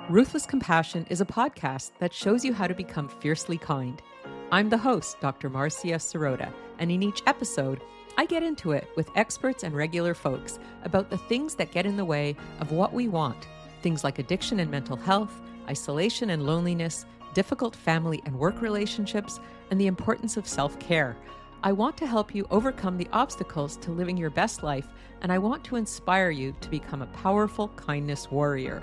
Ruthless Compassion is a podcast that shows you how to become fiercely kind. I'm the host, Dr. Marcia Sirota, and in each episode, I get into it with experts and regular folks about the things that get in the way of what we want. Things like addiction and mental health, isolation and loneliness, difficult family and work relationships, and the importance of self-care. I want to help you overcome the obstacles to living your best life, and I want to inspire you to become a powerful kindness warrior.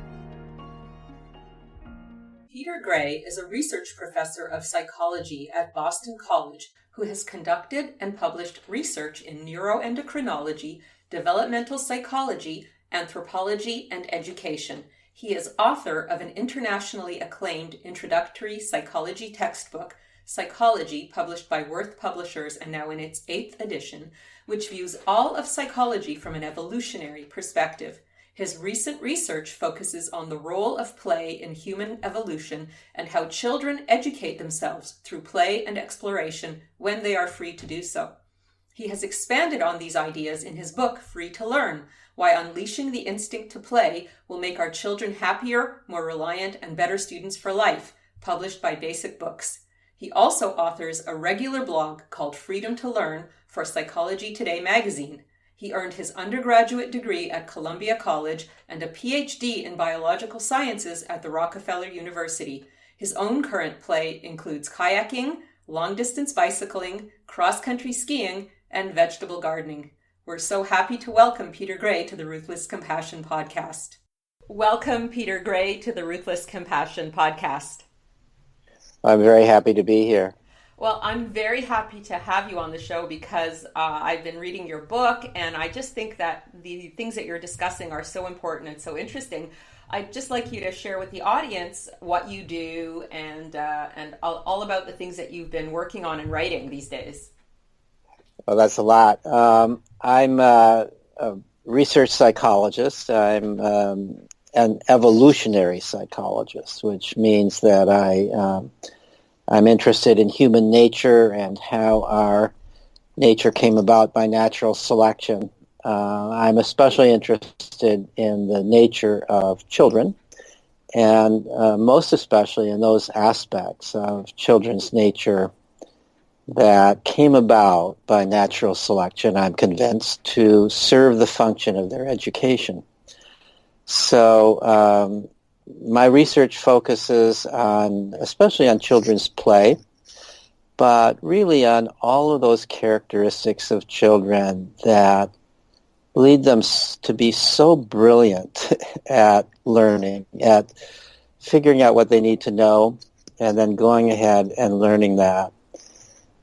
Peter Gray is a research professor of psychology at Boston College who has conducted and published research in neuroendocrinology, developmental psychology, anthropology, and education. He is author of an internationally acclaimed introductory psychology textbook, Psychology, published by Worth Publishers and now in its 8th edition, which views all of psychology from an evolutionary perspective. His recent research focuses on the role of play in human evolution and how children educate themselves through play and exploration when they are free to do so. He has expanded on these ideas in his book, Free to Learn, Why Unleashing the Instinct to Play Will Make Our Children Happier, More Reliant, and Better Students for Life, published by Basic Books. He also authors a regular blog called Freedom to Learn for Psychology Today magazine. He earned his undergraduate degree at Columbia College and a Ph.D. in biological sciences at the Rockefeller University. His own current play includes kayaking, long-distance bicycling, cross-country skiing, and vegetable gardening. We're so happy to welcome Peter Gray to the Ruthless Compassion podcast. Welcome, Peter Gray, to the Ruthless Compassion podcast. I'm very happy to be here. Well, I'm very happy to have you on the show because I've been reading your book, and I just think that the things that you're discussing are so important and so interesting. I'd just like you to share with the audience what you do and all about the things that you've been working on and writing these days. Well, that's a lot. I'm a research psychologist. I'm an evolutionary psychologist, which means that I'm interested in human nature and how our nature came about by natural selection. I'm especially interested in the nature of children, and most especially in those aspects of children's nature that came about by natural selection, I'm convinced, to serve the function of their education. So my research focuses especially on children's play, but really on all of those characteristics of children that lead them to be so brilliant at learning, at figuring out what they need to know, and then going ahead and learning that.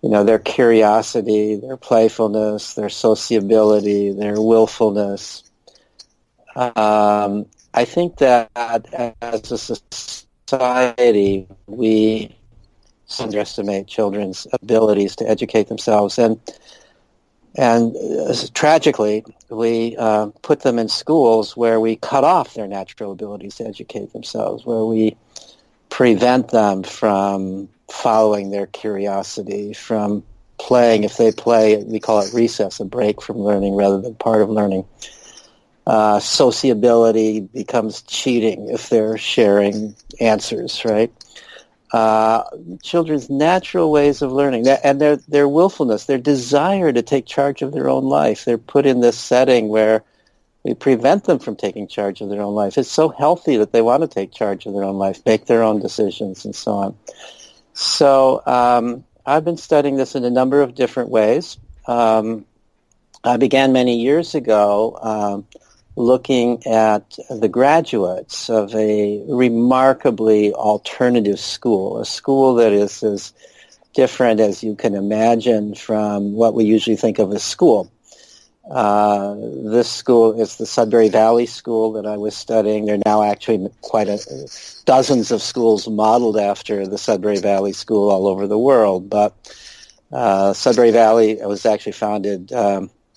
You know, their curiosity, their playfulness, their sociability, their willfulness. I think that as a society, we underestimate children's abilities to educate themselves, and tragically, we put them in schools where we cut off their natural abilities to educate themselves, where we prevent them from following their curiosity, from playing. If they play, we call it recess, a break from learning rather than part of learning. Sociability becomes cheating if they're sharing answers, right? Children's natural ways of learning, and their willfulness, their desire to take charge of their own life. They're put in this setting where we prevent them from taking charge of their own life. It's so healthy that they want to take charge of their own life, make their own decisions, and so on. So I've been studying this in a number of different ways. I began many years ago looking at the graduates of a remarkably alternative school, a school that is as different as you can imagine from what we usually think of as school. This school is the Sudbury Valley School that I was studying. There are now actually dozens of schools modeled after the Sudbury Valley School all over the world, but Sudbury Valley was actually founded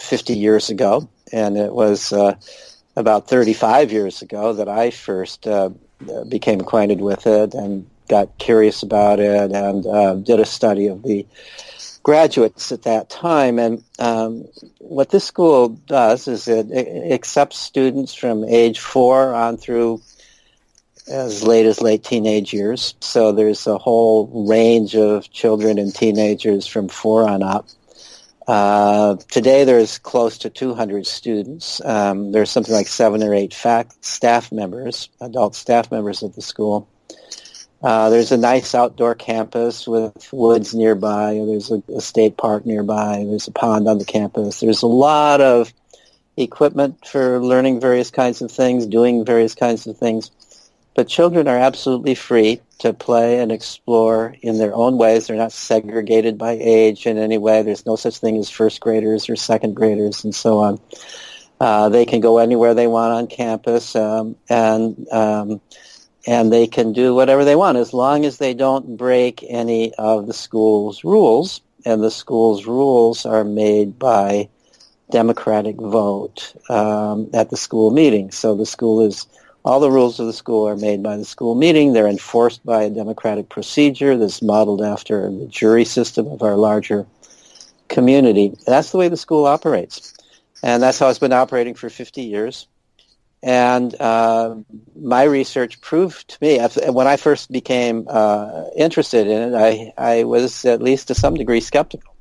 50 years ago, and it was about 35 years ago that I first became acquainted with it and got curious about it and did a study of the graduates at that time. And what this school does is it accepts students from age 4 on through as late as late teenage years. So there's a whole range of children and teenagers from 4 on up. Today there's close to 200 students. There's something like 7 or 8 staff members, adult staff members of the school. There's a nice outdoor campus with woods nearby. There's a state park nearby. There's a pond on the campus. There's a lot of equipment for learning various kinds of things, doing various kinds of things. But children are absolutely free to play and explore in their own ways. They're not segregated by age in any way. There's no such thing as first graders or second graders and so on. They can go anywhere they want on campus, and they can do whatever they want as long as they don't break any of the school's rules. And the school's rules are made by democratic vote at the school meeting. So the school is, all the rules of the school are made by the school meeting. They're enforced by a democratic procedure that's modeled after the jury system of our larger community. That's the way the school operates. And that's how it's been operating for 50 years. And my research proved to me, when I first became interested in it, I was at least to some degree skeptical.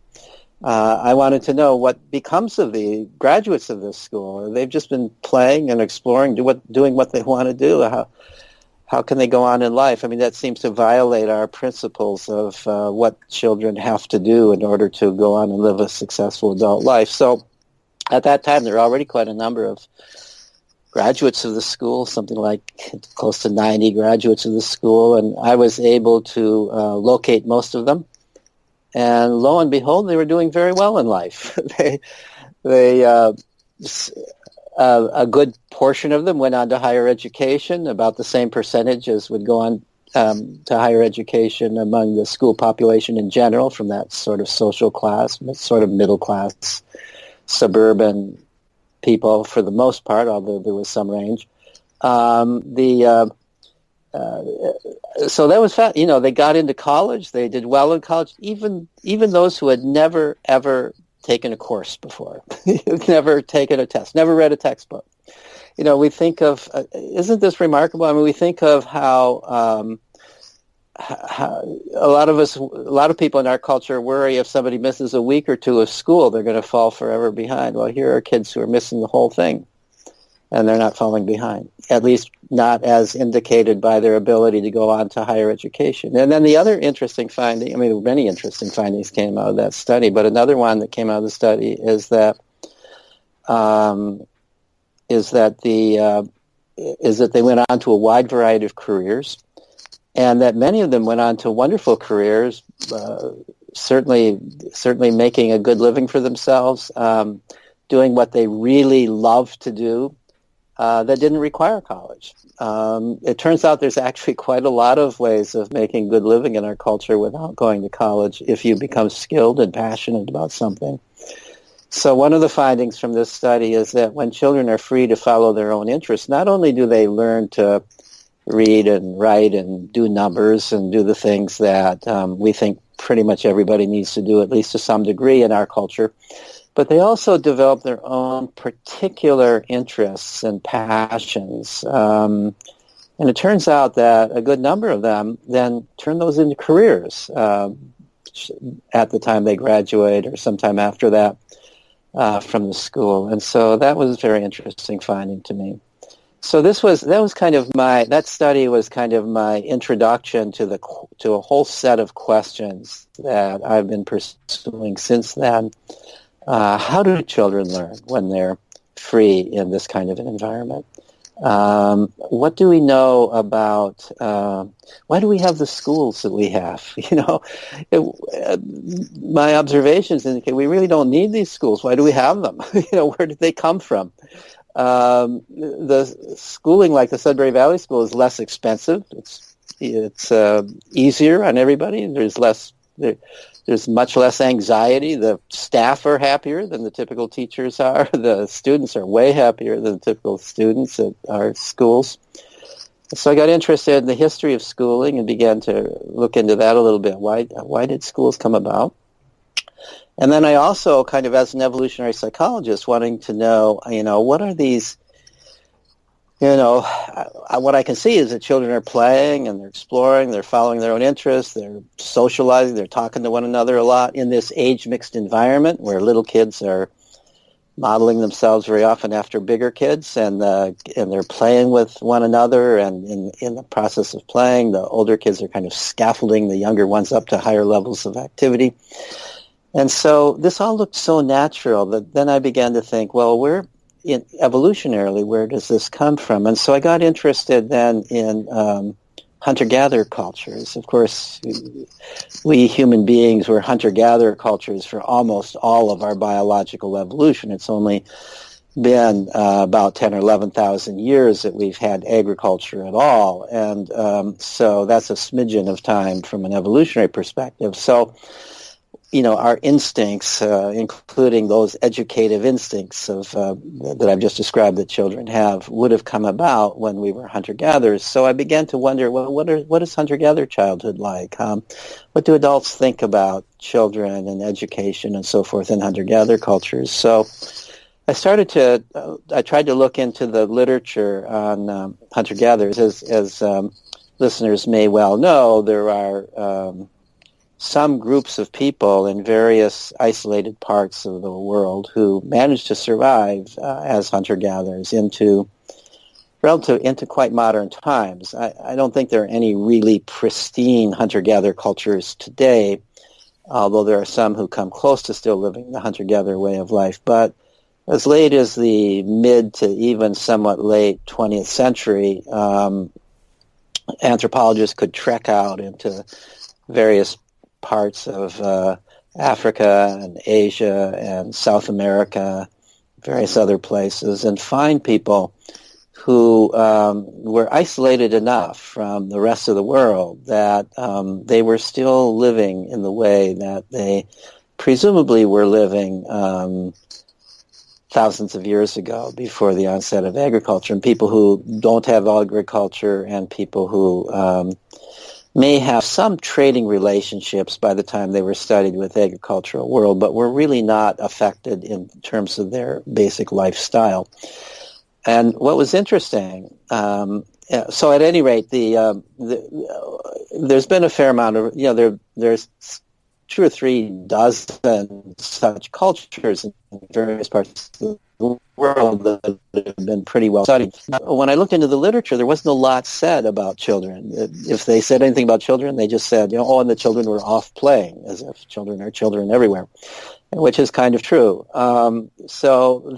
I wanted to know what becomes of the graduates of this school. They've just been playing and exploring, doing what they want to do. How can they go on in life? I mean, that seems to violate our principles of what children have to do in order to go on and live a successful adult life. So at that time, there were already quite a number of graduates of the school, something like close to 90 graduates of the school, and I was able to locate most of them. And lo and behold, they were doing very well in life. A good portion of them went on to higher education, about the same percentage as would go on to higher education among the school population in general, from that sort of social class, sort of middle class, suburban people for the most part, although there was some range. So that was fast. They got into college. They did well in college. Even those who had never ever taken a course before, never taken a test, never read a textbook. We think of isn't this remarkable? I mean, we think of how a lot of people in our culture worry if somebody misses a week or two of school, they're going to fall forever behind. Well, here are kids who are missing the whole thing, and they're not falling behind, at least not as indicated by their ability to go on to higher education. And then the other interesting finding, I mean, many interesting findings came out of that study, but another one that came out of the study is that they went on to a wide variety of careers, and that many of them went on to wonderful careers, certainly making a good living for themselves, doing what they really love to do, that didn't require college. It turns out there's actually quite a lot of ways of making good living in our culture without going to college if you become skilled and passionate about something. So one of the findings from this study is that when children are free to follow their own interests, not only do they learn to read and write and do numbers and do the things that we think pretty much everybody needs to do, at least to some degree in our culture, but they also develop their own particular interests and passions. And it turns out that a good number of them then turn those into careers at the time they graduate or sometime after that from the school. And so that was a very interesting finding to me. So that study was kind of my introduction to a whole set of questions that I've been pursuing since then. How do children learn when they're free in this kind of an environment? What do we know about, why do we have the schools that we have? My observations indicate we really don't need these schools. Why do we have them? Where did they come from? The schooling, like the Sudbury Valley School, is less expensive. It's easier on everybody. There's much less anxiety. The staff are happier than the typical teachers are. The students are way happier than the typical students at our schools. So I got interested in the history of schooling and began to look into that a little bit. Why did schools come about? And then I also, kind of as an evolutionary psychologist, wanting to know, what are these What I can see is that children are playing and they're exploring, they're following their own interests, they're socializing, they're talking to one another a lot in this age-mixed environment where little kids are modeling themselves very often after bigger kids, and they're playing with one another, and in the process of playing, the older kids are kind of scaffolding the younger ones up to higher levels of activity. And so this all looked so natural that then I began to think, well, evolutionarily, where does this come from? And so I got interested then in hunter-gatherer cultures. Of course, we human beings were hunter-gatherer cultures for almost all of our biological evolution. It's only been about 10 or 11,000 years that we've had agriculture at all. And so that's a smidgen of time from an evolutionary perspective. So our instincts, including those educative instincts that I've just described that children have, would have come about when we were hunter-gatherers. So I began to wonder, well, what is hunter-gatherer childhood like? What do adults think about children and education and so forth in hunter-gatherer cultures? So I tried to look into the literature on hunter-gatherers. As listeners may well know, there are some groups of people in various isolated parts of the world who managed to survive as hunter-gatherers into quite modern times. I don't think there are any really pristine hunter-gatherer cultures today, although there are some who come close to still living the hunter-gatherer way of life. But as late as the mid to even somewhat late 20th century, anthropologists could trek out into various parts of Africa and Asia and South America, various other places, and find people who were isolated enough from the rest of the world that they were still living in the way that they presumably were living thousands of years ago before the onset of agriculture, and people who don't have agriculture and people who may have some trading relationships by the time they were studied with the agricultural world, but were really not affected in terms of their basic lifestyle. And what was interesting, so at any rate, there's been a fair amount of, there's 2 or 3 dozen such cultures in various parts of the world that have been pretty well studied. When I looked into the literature, there wasn't a lot said about children. If they said anything about children, they just said, and the children were off playing, as if children are children everywhere, which is kind of true. So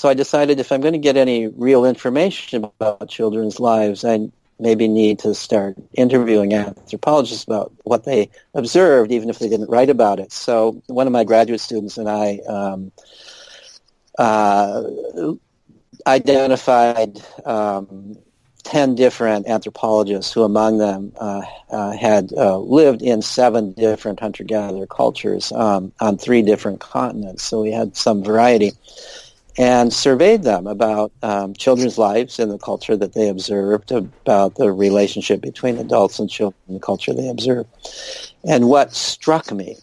I decided if I'm going to get any real information about children's lives, I maybe need to start interviewing anthropologists about what they observed, even if they didn't write about it. So one of my graduate students and I identified 10 different anthropologists who among them had lived in 7 different hunter-gatherer cultures on 3 different continents. So we had some variety, and surveyed them about children's lives in the culture that they observed, about the relationship between adults and children in the culture they observed. And what struck me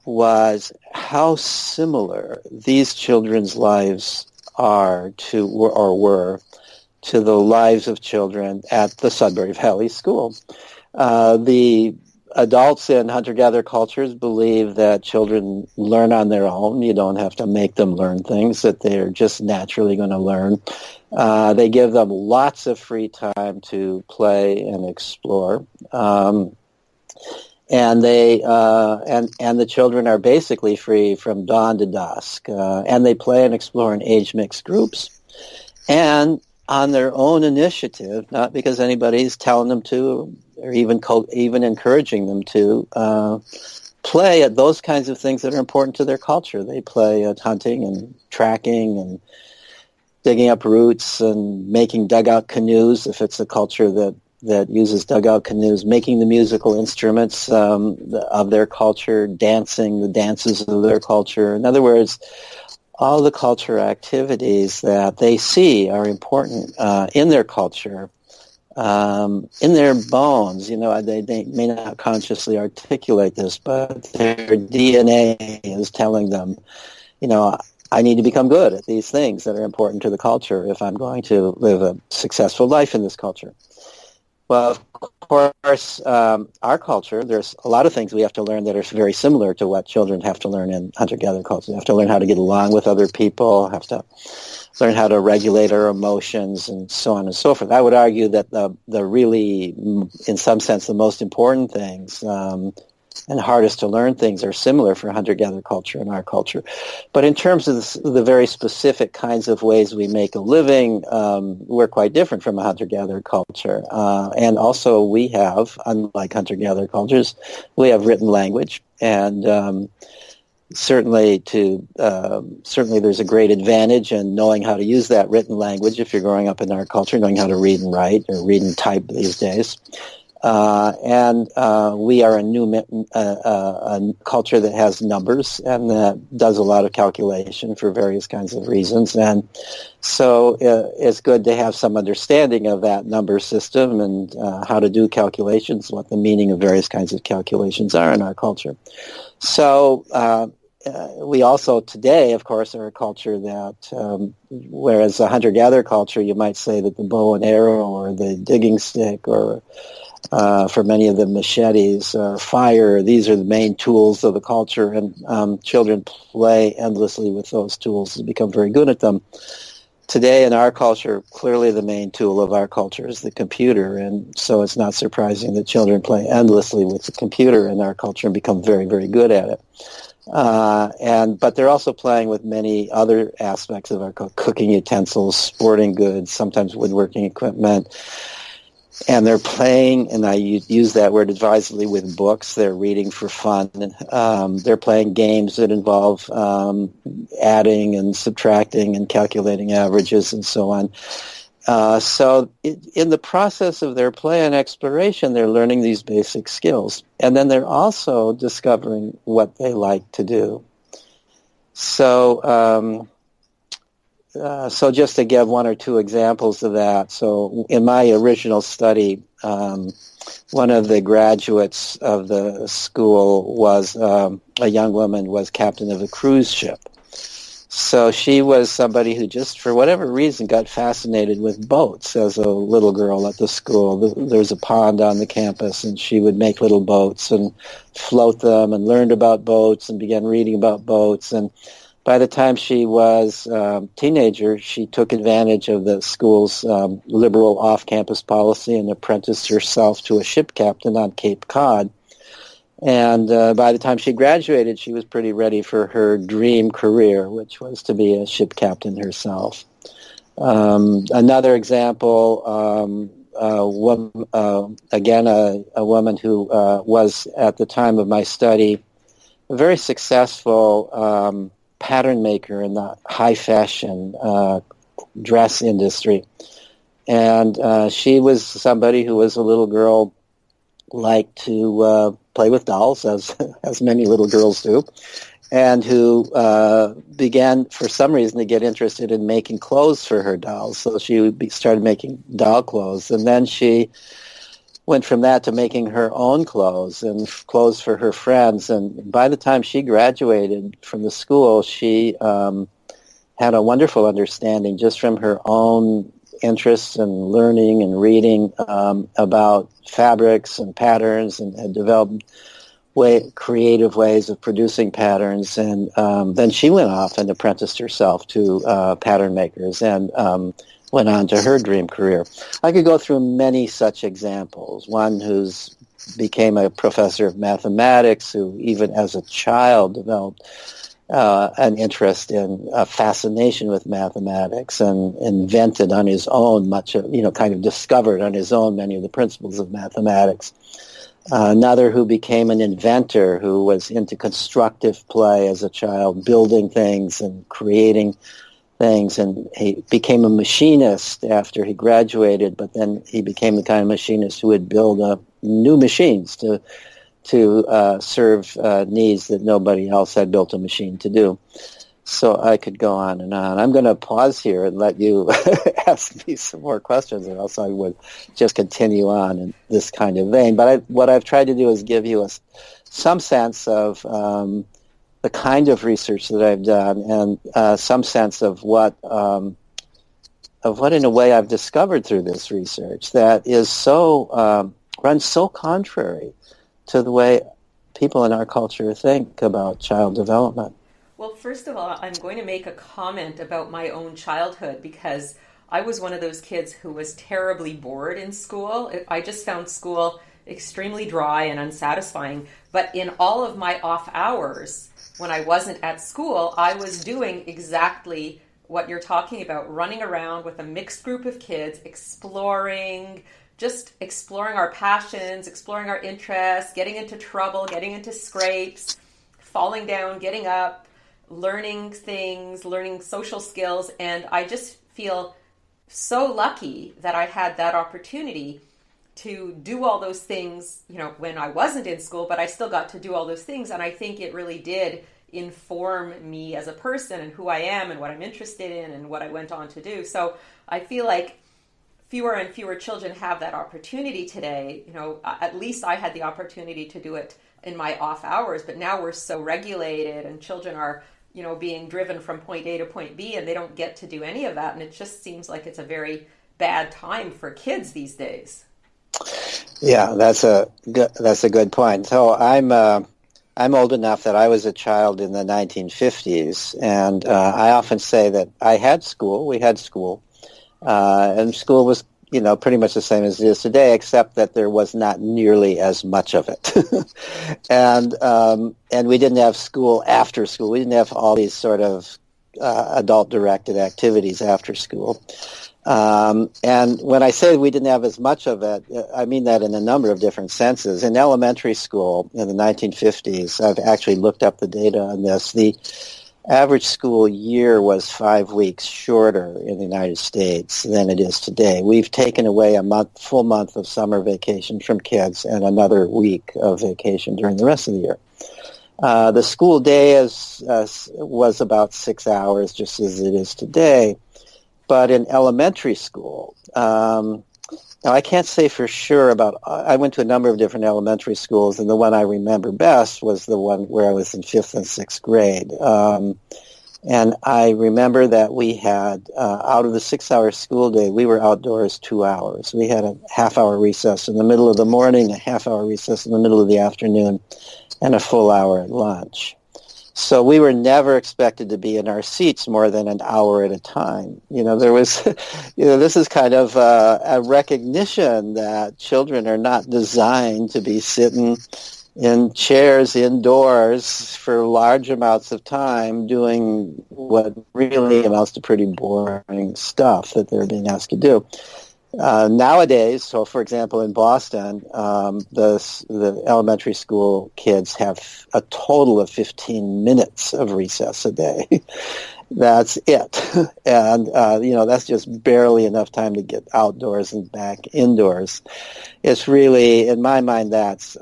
was how similar these children's lives are to, or were, to the lives of children at the Sudbury Valley School. The adults in hunter-gatherer cultures believe that children learn on their own. You don't have to make them learn things, that they're just naturally going to learn. They give them lots of free time to play and explore. And the children are basically free from dawn to dusk. And they play and explore in age-mixed groups. And on their own initiative, not because anybody's telling them to, or even encouraging them to, play at those kinds of things that are important to their culture. They play at hunting and tracking and digging up roots and making dugout canoes, if it's a culture that uses dugout canoes, making the musical instruments of their culture, dancing the dances of their culture. In other words, all the culture activities that they see are important in their culture, in their bones. They may not consciously articulate this, but their DNA is telling them, I need to become good at these things that are important to the culture if I'm going to live a successful life in this culture. Well, of course, our culture, there's a lot of things we have to learn that are very similar to what children have to learn in hunter-gatherer culture. They have to learn how to get along with other people, have to learn how to regulate our emotions, and so on and so forth. I would argue that the really, in some sense, the most important things and hardest to learn things are similar for hunter-gatherer culture and our culture. But in terms of the very specific kinds of ways we make a living, we're quite different from a hunter-gatherer culture. And also we have, unlike hunter-gatherer cultures, we have written language. And certainly there's a great advantage in knowing how to use that written language if you're growing up in our culture, knowing how to read and write, or read and type these days. And we are a culture that has numbers and that does a lot of calculation for various kinds of reasons. And so it's good to have some understanding of that number system and how to do calculations, what the meaning of various kinds of calculations are in our culture. So we also today, of course, are a culture that, whereas a hunter-gatherer culture, you might say that the bow and arrow or the digging stick or for many of them, machetes or fire. These are the main tools of the culture, and children play endlessly with those tools and become very good at them. Today in our culture, clearly the main tool of our culture is the computer, and so it's not surprising that children play endlessly with the computer in our culture and become very, very good at it. But they're also playing with many other aspects of our cooking utensils, sporting goods, sometimes woodworking equipment. And they're playing, and I use that word advisedly, with books. They're reading for fun. They're playing games that involve adding and subtracting and calculating averages and so on. So in the process of their play and exploration, they're learning these basic skills. And then they're also discovering what they like to do. So just to give one or two examples of that. So in my original study, one of the graduates of the school was a young woman, was captain of a cruise ship. So she was somebody who just, for whatever reason, got fascinated with boats as a little girl at the school. There was a pond on the campus, and she would make little boats and float them and learned about boats and began reading about boats. And by the time she was a teenager, she took advantage of the school's liberal off-campus policy and apprenticed herself to a ship captain on Cape Cod. And by the time she graduated, she was pretty ready for her dream career, which was to be a ship captain herself. Another example, a woman who was, at the time of my study, a very successful pattern maker in the high fashion dress industry. And she was somebody who was a little girl, liked to play with dolls, as many little girls do, and who began, for some reason, to get interested in making clothes for her dolls. So she started making doll clothes, and then she went from that to making her own clothes and clothes for her friends. And by the time she graduated from the school, she had a wonderful understanding just from her own interests and learning and reading about fabrics and patterns, and had developed creative ways of producing patterns. And then she went off and apprenticed herself to pattern makers and went on to her dream career. I could go through many such examples. One who's became a professor of mathematics, who even as a child developed an interest in a fascination with mathematics and invented on his own kind of discovered on his own many of the principles of mathematics. Another who became an inventor, who was into constructive play as a child, building things and creating things, and he became a machinist after he graduated, but then he became the kind of machinist who would build new machines to serve needs that nobody else had built a machine to do. So I could go on and on. I'm going to pause here and let you ask me some more questions, or else I would just continue on in this kind of vein. But what I've tried to do is give you some sense of the kind of research that I've done, and some sense of what in a way I've discovered through this research that is so runs so contrary to the way people in our culture think about child development. Well, first of all, I'm going to make a comment about my own childhood because I was one of those kids who was terribly bored in school. I just found school extremely dry and unsatisfying. But in all of my off hours, when I wasn't at school, I was doing exactly what you're talking about, running around with a mixed group of kids, just exploring our passions, exploring our interests, getting into trouble, getting into scrapes, falling down, getting up, learning things, learning social skills. And I just feel so lucky that I had that opportunity to do all those things, when I wasn't in school, but I still got to do all those things. And I think it really did inform me as a person and who I am and what I'm interested in and what I went on to do. So I feel like fewer and fewer children have that opportunity today. At least I had the opportunity to do it in my off hours, but now we're so regulated and children are, being driven from point A to point B and they don't get to do any of that. And it just seems like it's a very bad time for kids these days. Yeah, that's a good point. So I'm old enough that I was a child in the 1950s, and I often say that I had school. We had school, and school was, pretty much the same as it is today, except that there was not nearly as much of it, and we didn't have school after school. We didn't have all these sort of adult-directed activities after school. And when I say we didn't have as much of it, I mean that in a number of different senses. In elementary school in the 1950s, I've actually looked up the data on this. The average school year was 5 weeks shorter in the United States than it is today. We've taken away a full month of summer vacation from kids and another week of vacation during the rest of the year. The school day was about 6 hours, just as it is today. But in elementary school, now I can't say for sure I went to a number of different elementary schools, and the one I remember best was the one where I was in 5th and 6th grade. And I remember that we had, out of the 6-hour school day, we were outdoors 2 hours. We had a half-hour recess in the middle of the morning, a half-hour recess in the middle of the afternoon, and a full hour at lunch. So we were never expected to be in our seats more than an hour at a time. There was, this is kind of a recognition that children are not designed to be sitting in chairs indoors for large amounts of time doing what really amounts to pretty boring stuff that they're being asked to do. Nowadays, so for example, in Boston, the elementary school kids have a total of 15 minutes of recess a day. That's it. And, that's just barely enough time to get outdoors and back indoors. It's really, in my mind, that's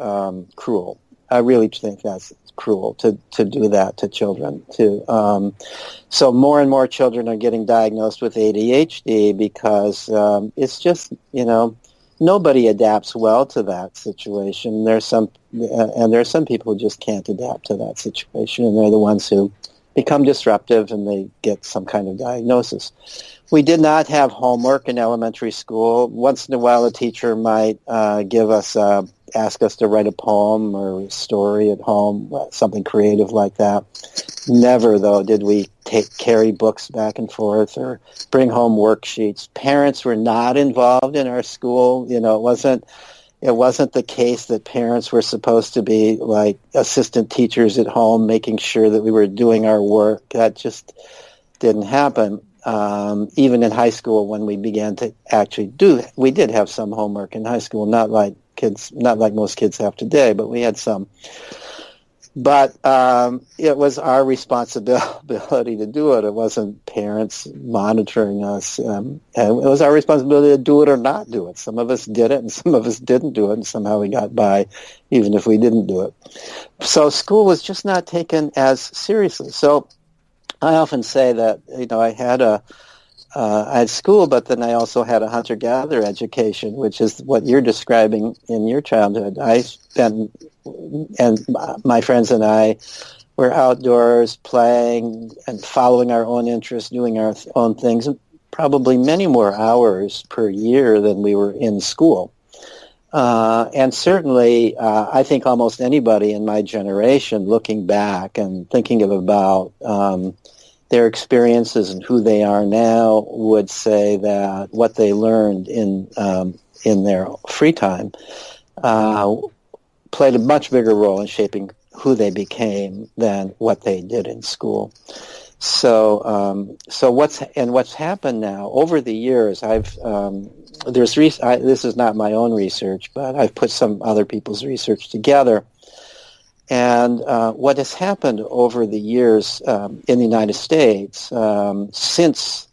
cruel. I really think that's cruel to do that to children. So more and more children are getting diagnosed with ADHD because it's just, nobody adapts well to that situation. There's some people who just can't adapt to that situation, and they're the ones who become disruptive and they get some kind of diagnosis. We did not have homework in elementary school. Once in a while, a teacher might ask us to write a poem or a story at home, something creative like that. Never, though, did we carry books back and forth or bring home worksheets. Parents were not involved in our school. It wasn't the case that parents were supposed to be like assistant teachers at home, making sure that we were doing our work. That just didn't happen. Even in high school, when we began to actually we did have some homework in high school, not like most kids have today, but we had some. But it was our responsibility to do it. It wasn't parents monitoring us. And it was our responsibility to do it or not do it. Some of us did it, and some of us didn't do it, and somehow we got by, even if we didn't do it. So school was just not taken as seriously. So I often say that I had school, but then I also had a hunter-gatherer education, which is what you're describing in your childhood. I spent and my friends and I were outdoors playing and following our own interests, doing our own things, probably many more hours per year than we were in school. And certainly, I think almost anybody in my generation, looking back and thinking about their experiences and who they are now, would say that what they learned in their free time played a much bigger role in shaping who they became than what they did in school. So what's happened now over the years? This is not my own research, but I've put some other people's research together. And what has happened over the years in the United States since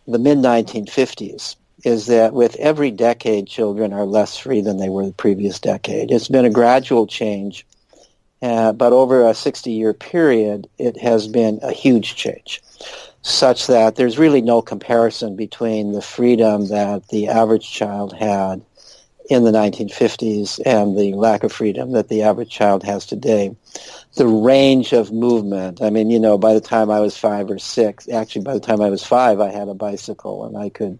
the mid-1950s is that with every decade, children are less free than they were the previous decade. It's been a gradual change, but over a 60-year period, it has been a huge change, such that there's really no comparison between the freedom that the average child had in the 1950s and the lack of freedom that the average child has today. The range of movement, I mean, by the time I was 5 or 6, actually by the time I was 5, I had a bicycle and I could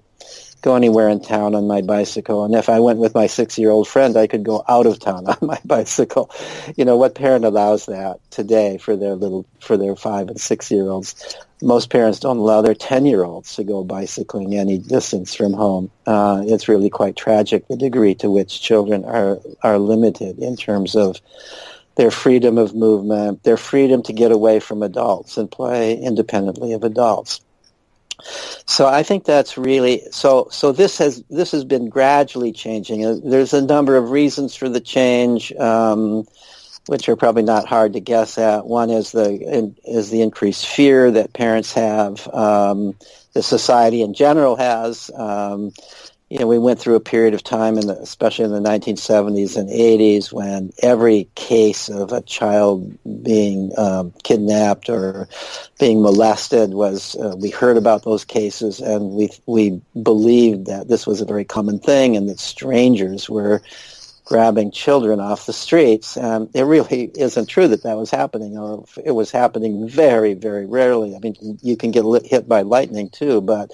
go anywhere in town on my bicycle. And if I went with my 6-year-old friend, I could go out of town on my bicycle. What parent allows that today for their 5 and 6-year-olds? Most parents don't allow their 10-year-olds to go bicycling any distance from home. It's really quite tragic, the degree to which children are limited in terms of their freedom of movement, their freedom to get away from adults and play independently of adults. So I think that's really so. This has been gradually changing. There's a number of reasons for the change, which are probably not hard to guess at. One is the increased fear that parents have, the society in general has. We went through a period of time, especially in the 1970s and 80s, when every case of a child being kidnapped or being molested we heard about those cases, and we believed that this was a very common thing and that strangers were grabbing children off the streets. And it really isn't true that was happening, or it was happening very, very rarely. I mean, you can get hit by lightning too, but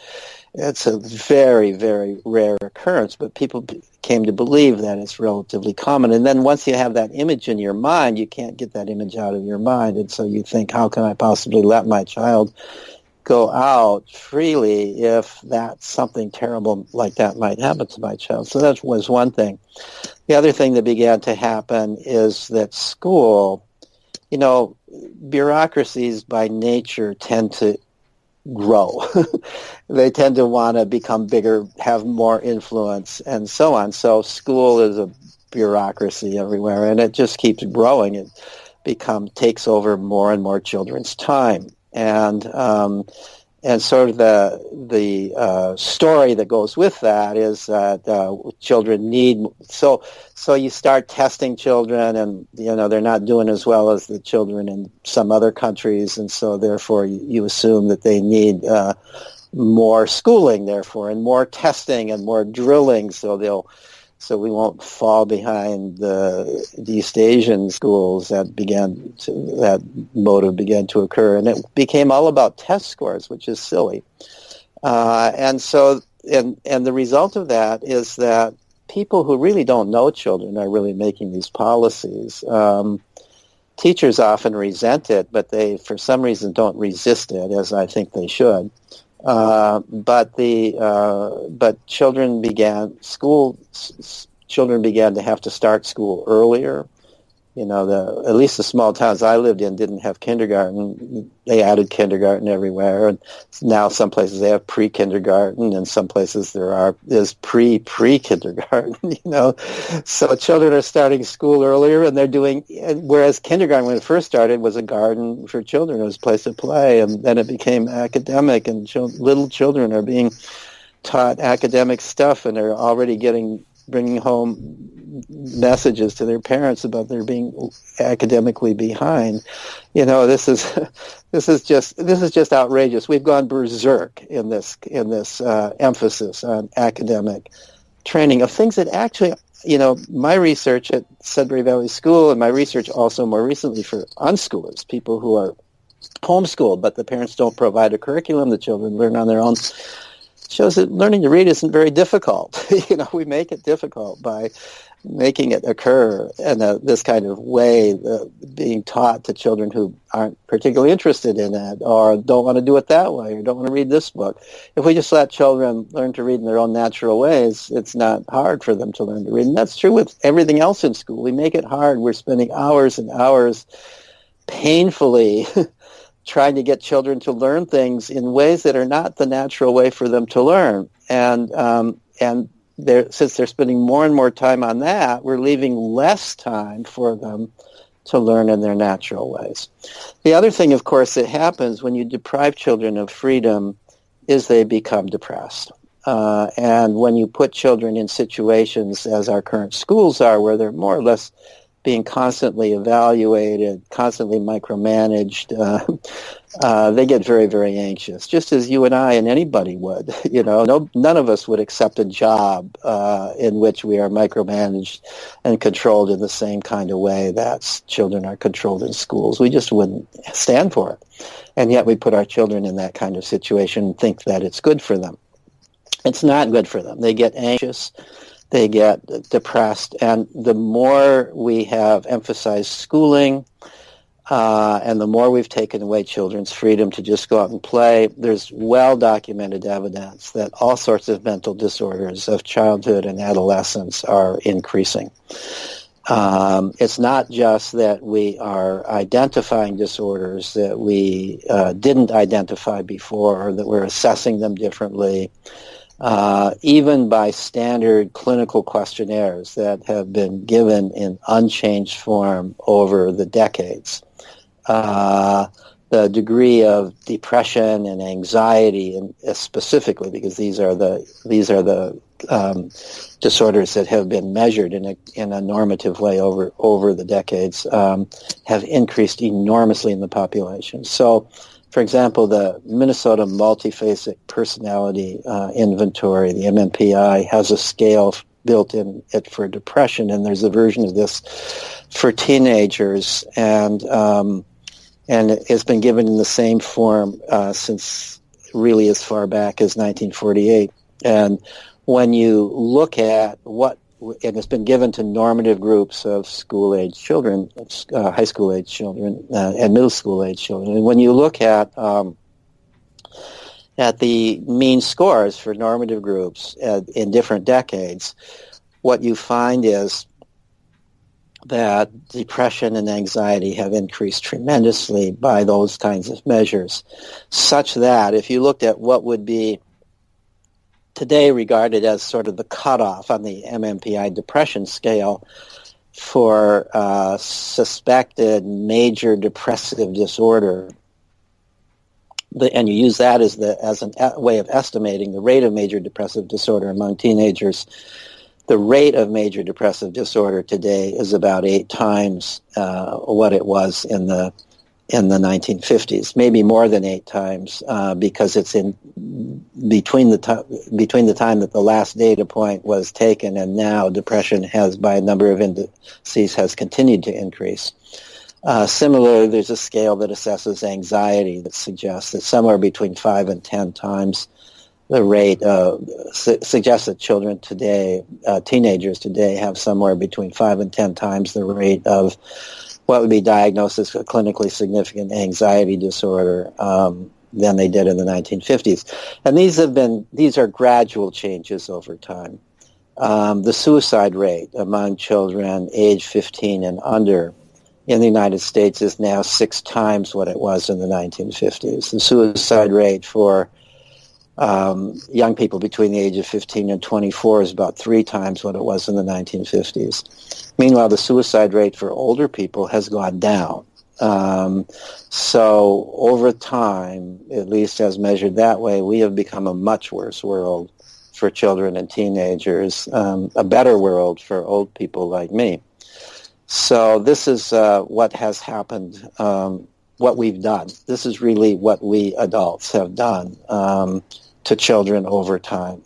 it's a very, very rare occurrence, but people came to believe that it's relatively common. And then once you have that image in your mind, you can't get that image out of your mind. And so you think, how can I possibly let my child go out freely if something terrible like that might happen to my child? So that was one thing. The other thing that began to happen is that school, bureaucracies by nature tend to grow. They tend to want to become bigger, have more influence, and so on. So school is a bureaucracy everywhere, and it just keeps growing. It takes over more and more children's time, and sort of the story that goes with that is that children need so you start testing children, and they're not doing as well as the children in some other countries, and so therefore you assume that they need more schooling, therefore, and more testing and more drilling, so we won't fall behind the East Asian schools that motive began to occur, and it became all about test scores, which is silly. And the result of that is that people who really don't know children are really making these policies. Teachers often resent it, but they, for some reason, don't resist it, as I think they should. But children began to have to start school earlier. At least the small towns I lived in didn't have kindergarten. They added kindergarten everywhere, and now some places they have pre-kindergarten, and some places there's pre-kindergarten. So children are starting school earlier, and they're whereas kindergarten, when it first started, was a garden for children. It was a place to play, and then it became academic, and little children are being taught academic stuff, and they're already bringing home messages to their parents about their being academically behind. This is just outrageous. We've gone berserk in this emphasis on academic training of things that actually my research at Sudbury Valley School and my research also more recently for unschoolers, people who are homeschooled, but the parents don't provide a curriculum, the children learn on their own, shows that learning to read isn't very difficult. We make it difficult by making it occur in this kind of way, being taught to children who aren't particularly interested in it or don't want to do it that way or don't want to read this book. If we just let children learn to read in their own natural ways, it's not hard for them to learn to read. And that's true with everything else in school. We make it hard. We're spending hours and hours painfully trying to get children to learn things in ways that are not the natural way for them to learn. And since they're spending more and more time on that, we're leaving less time for them to learn in their natural ways. The other thing, of course, that happens when you deprive children of freedom is they become depressed. And when you put children in situations, as our current schools are, where they're more or less being constantly evaluated, constantly micromanaged, they get very, very anxious, just as you and I and anybody would. None of us would accept a job in which we are micromanaged and controlled in the same kind of way that children are controlled in schools. We just wouldn't stand for it. And yet we put our children in that kind of situation and think that it's good for them. It's not good for them. They get anxious. They get depressed, and the more we have emphasized schooling and the more we've taken away children's freedom to just go out and play, there's well-documented evidence that all sorts of mental disorders of childhood and adolescence are increasing. It's not just that we are identifying disorders that we didn't identify before or that we're assessing them differently. Even by standard clinical questionnaires that have been given in unchanged form over the decades, the degree of depression and anxiety, and specifically because these are the disorders that have been measured in a normative way over the decades, have increased enormously in the population. So, for example, the Minnesota Multiphasic Personality Inventory, the MMPI, has a scale built in it for depression, and there's a version of this for teenagers, and it's been given in the same form since really as far back as 1948. And when you look at and it's been given to normative groups of school-age children, high school-age children, and middle school-age children. And when you look at the mean scores for normative groups in different decades, what you find is that depression and anxiety have increased tremendously by those kinds of measures, such that if you looked at what would be today regarded as sort of the cutoff on the MMPI depression scale for suspected major depressive disorder, and you use that as a way of estimating the rate of major depressive disorder among teenagers, the rate of major depressive disorder today is about 8 times what it was in the 1950s, maybe more than 8 times, because it's in between the time that the last data point was taken and now, depression has, by a number of indices, has continued to increase. Similarly, there's a scale that assesses anxiety that suggests that somewhere between 5 and 10 times the rate suggests that children today, teenagers today, have somewhere between 5 and 10 times the rate of what would be diagnosed as a clinically significant anxiety disorder than they did in the 1950s. And these are gradual changes over time. The suicide rate among children age 15 and under in the United States is now 6 times what it was in the 1950s. The suicide rate for young people between the age of 15 and 24 is about 3 times what it was in the 1950s. Meanwhile, the suicide rate for older people has gone down. So over time, at least as measured that way, we have become a much worse world for children and teenagers, a better world for old people like me. So this is what has happened, what we've done. This is really what we adults have done to children over time.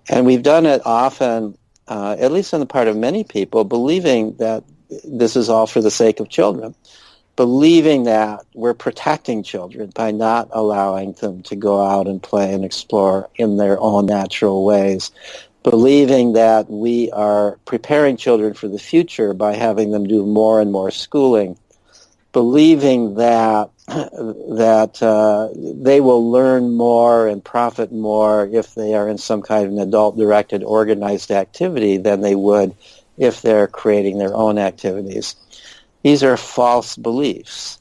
And we've done it often at least on the part of many people, believing that this is all for the sake of children, believing that we're protecting children by not allowing them to go out and play and explore in their own natural ways, believing that we are preparing children for the future by having them do more and more schooling, believing that they will learn more and profit more if they are in some kind of an adult-directed, organized activity than they would if they're creating their own activities. These are false beliefs,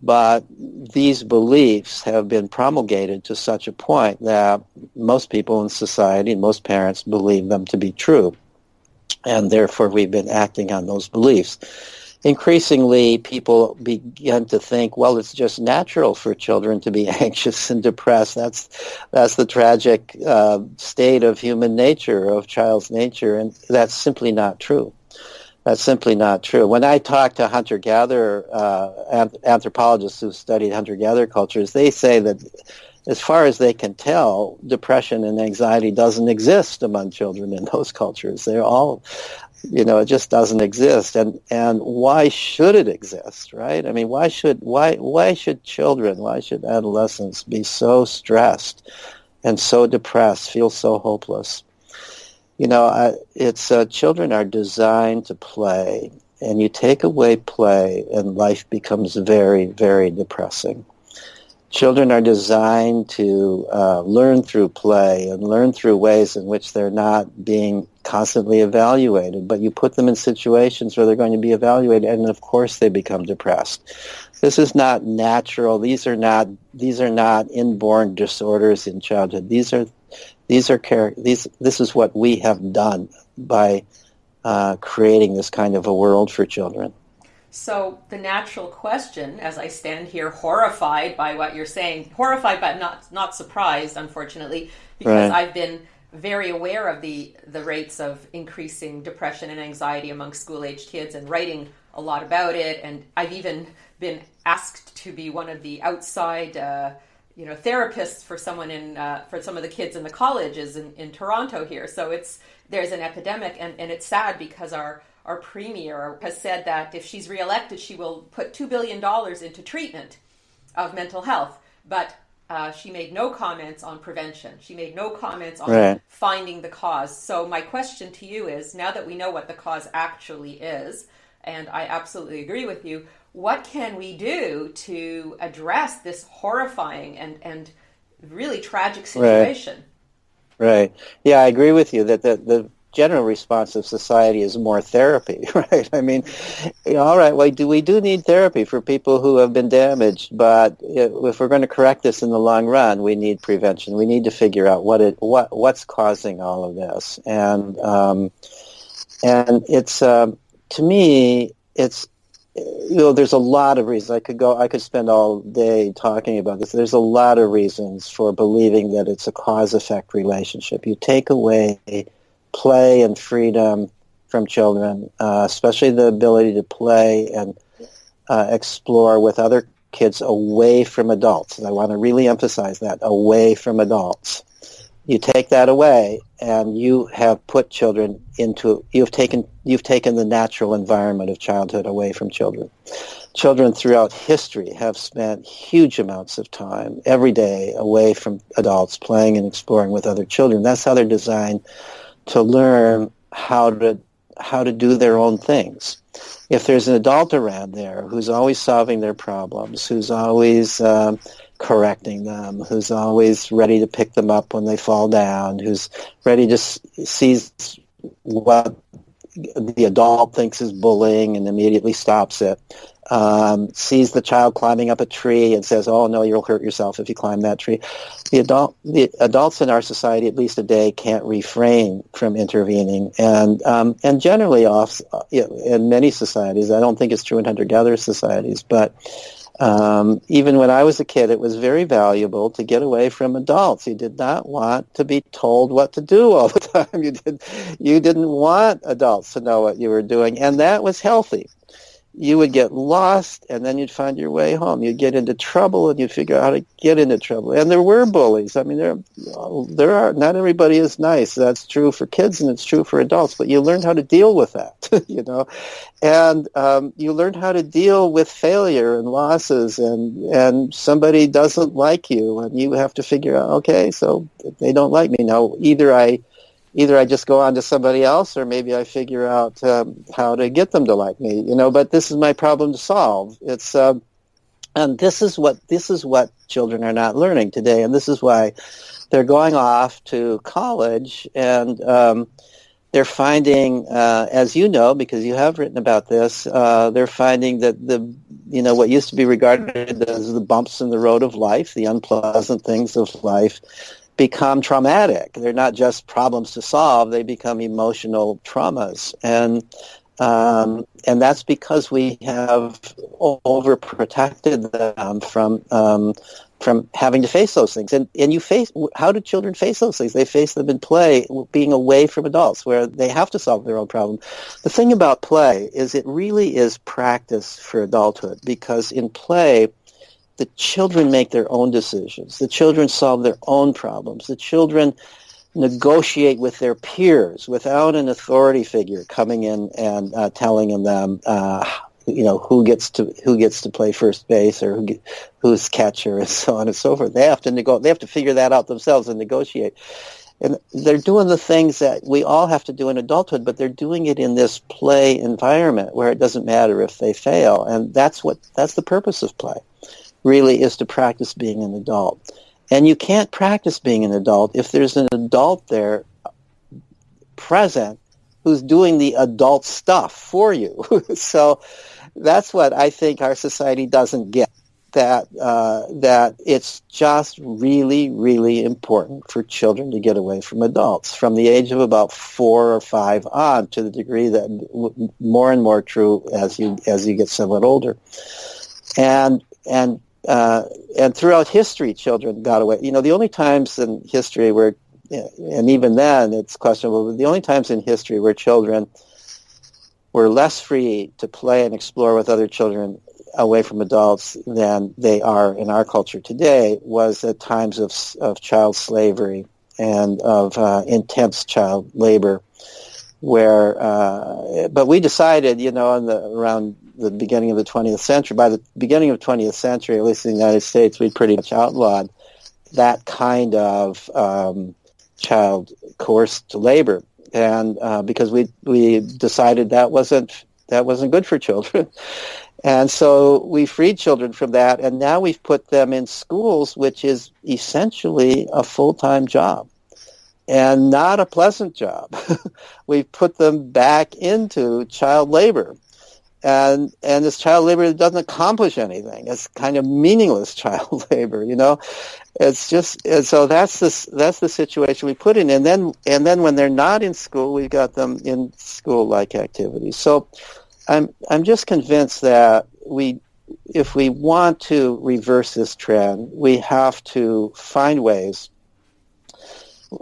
but these beliefs have been promulgated to such a point that most people in society, most parents, believe them to be true, and therefore we've been acting on those beliefs. Increasingly, people begin to think, well, it's just natural for children to be anxious and depressed. That's the tragic state of human nature, of child's nature, and that's simply not true. That's simply not true. When I talk to hunter-gatherer anthropologists who studied hunter-gatherer cultures, they say that as far as they can tell, depression and anxiety doesn't exist among children in those cultures. They're all, it just doesn't exist. And why should it exist, right? I mean, why should children, why should adolescents be so stressed and so depressed, feel so hopeless? Children are designed to play, and you take away play, and life becomes very, very depressing. Children are designed to learn through play and learn through ways in which they're not being constantly evaluated, but you put them in situations where they're going to be evaluated, and of course they become depressed. This is not natural. These are not inborn disorders in childhood. This is what we have done by creating this kind of a world for children. So the natural question, as I stand here horrified by what you're saying, horrified but not surprised, unfortunately, because right. I've been very aware of the rates of increasing depression and anxiety among school-aged kids and writing a lot about it. And I've even been asked to be one of the outside therapists for someone for some of the kids in the colleges in Toronto here. So there's an epidemic, and it's sad because our premier has said that if she's reelected, she will put $2 billion into treatment of mental health. But she made no comments on prevention. She made no comments on right. finding the cause. So my question to you is, now that we know what the cause actually is, and I absolutely agree with you, what can we do to address this horrifying and really tragic situation? Right. Yeah, I agree with you that the general response of society is more therapy, right? I mean, all right, well, we do need therapy for people who have been damaged, but if we're going to correct this in the long run, we need prevention. We need to figure out what's causing all of this, and it's to me, it's there's a lot of reasons. I could spend all day talking about this. There's a lot of reasons for believing that it's a cause-effect relationship. You take away play and freedom from children, especially the ability to play and explore with other kids away from adults. And I want to really emphasize that, away from adults. You take that away, and you have put children you've taken the natural environment of childhood away from children. Children throughout history have spent huge amounts of time every day away from adults, playing and exploring with other children. That's how they're designed to learn how to do their own things. If there's an adult around there who's always solving their problems, who's always correcting them, who's always ready to pick them up when they fall down, who's ready to seize what the adult thinks is bullying and immediately stops it, sees the child climbing up a tree and says, "Oh no, you'll hurt yourself if you climb that tree." The adults in our society, at least today, can't refrain from intervening, and generally, in many societies, I don't think it's true in hunter-gatherer societies, but even when I was a kid, it was very valuable to get away from adults. You did not want to be told what to do all the time. You didn't want adults to know what you were doing, and that was healthy. you would get lost, and then you'd find your way home. You'd get into trouble, and you'd figure out how to get into trouble. And there were bullies. I mean, there are. Not everybody is nice. That's true for kids, and it's true for adults. But you learn how to deal with that, And you learn how to deal with failure and losses, and somebody doesn't like you, and you have to figure out, okay, so they don't like me now. Either I just go on to somebody else, or maybe I figure out how to get them to like me, But this is my problem to solve. It's and this is what children are not learning today, and this is why they're going off to college, and they're finding, as you know, because you have written about this, they're finding that what used to be regarded as the bumps in the road of life, the unpleasant things of life, become traumatic. They're not just problems to solve; they become emotional traumas, and that's because we have overprotected them from having to face those things. And how do children face those things? They face them in play, being away from adults, where they have to solve their own problem. The thing about play is it really is practice for adulthood, because in play, the children make their own decisions. The children solve their own problems. The children negotiate with their peers without an authority figure coming in and telling them, who gets to play first base, or who's catcher, and so on and so forth. They have to figure that out themselves and negotiate. And they're doing the things that we all have to do in adulthood, but they're doing it in this play environment where it doesn't matter if they fail. And that's the purpose of play. Really is to practice being an adult. And you can't practice being an adult if there's an adult there present who's doing the adult stuff for you. So that's what I think our society doesn't get, that it's just really, really important for children to get away from adults from the age of about 4 or 5 on, to the degree that more and more true as you get somewhat older. And throughout history, children got away. The only times in history where, and even then it's questionable, but the only times in history where children were less free to play and explore with other children away from adults than they are in our culture today was at times of child slavery and of intense child labor, where, but we decided, around the beginning of the 20th century, by the beginning of the 20th century, at least in the United States, we pretty much outlawed that kind of child coerced labor, and because we decided that wasn't good for children, and so we freed children from that, and now we've put them in schools, which is essentially a full-time job, and not a pleasant job. We've put them back into child labor. And this child labor doesn't accomplish anything. It's kind of meaningless child labor, It's just, and so that's the situation we put in. And then when they're not in school, we've got them in school-like activities. So I'm just convinced that if we want to reverse this trend, we have to find ways.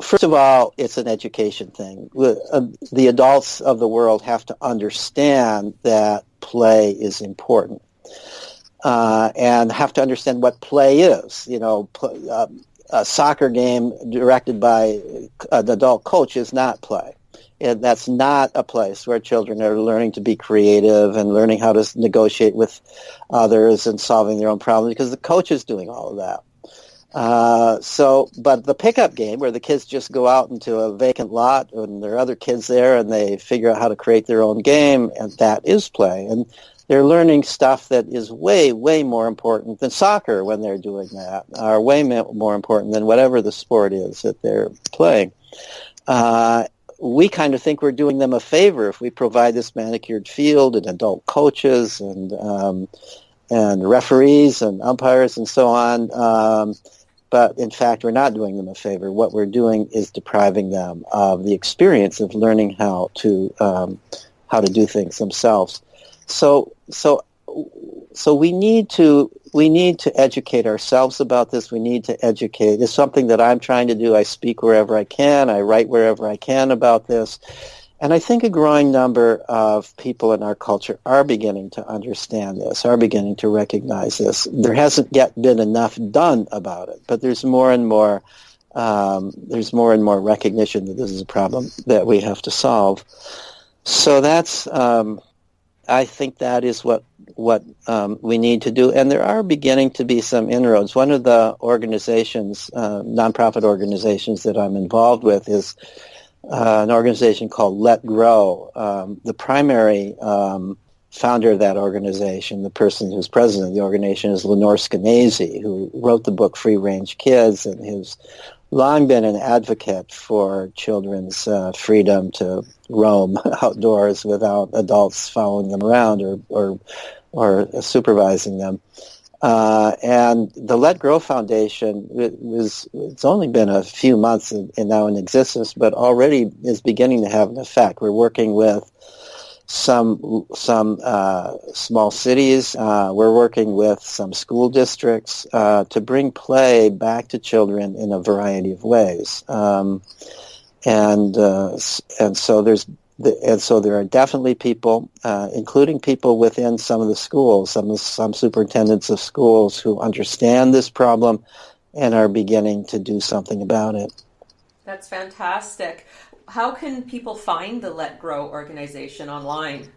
First of all, it's an education thing. The adults of the world have to understand that play is important, and have to understand what play is. A soccer game directed by an adult coach is not play. And that's not a place where children are learning to be creative and learning how to negotiate with others and solving their own problems, because the coach is doing all of that. But the pickup game, where the kids just go out into a vacant lot and there are other kids there and they figure out how to create their own game, and that is play. And they're learning stuff that is way, way more important than soccer when they're doing that, or way more important than whatever the sport is that they're playing. We kind of think we're doing them a favor if we provide this manicured field and adult coaches and referees and umpires and so on. But in fact, we're not doing them a favor. What we're doing is depriving them of the experience of learning how to do things themselves. So we need to educate ourselves about this. We need to educate. It's something that I'm trying to do. I speak wherever I can. I write wherever I can about this. And I think a growing number of people in our culture are beginning to understand this, are beginning to recognize this. There hasn't yet been enough done about it, but there's more and more recognition that this is a problem that we have to solve. So that's, I think that is what we need to do. And there are beginning to be some inroads. One of the organizations, nonprofit organizations that I'm involved with is an organization called Let Grow. The primary founder of that organization, the person who's president of the organization, is Lenore Skenazy, who wrote the book Free Range Kids, and has long been an advocate for children's freedom to roam outdoors without adults following them around or supervising them. And the Let Grow Foundation it's only been a few months now in existence, but already is beginning to have an effect. We're working with some small cities. We're working with some school districts to bring play back to children in a variety of ways. And so there are definitely people, including people within some of the schools, some superintendents of schools who understand this problem and are beginning to do something about it. That's fantastic. How can people find the Let Grow organization online?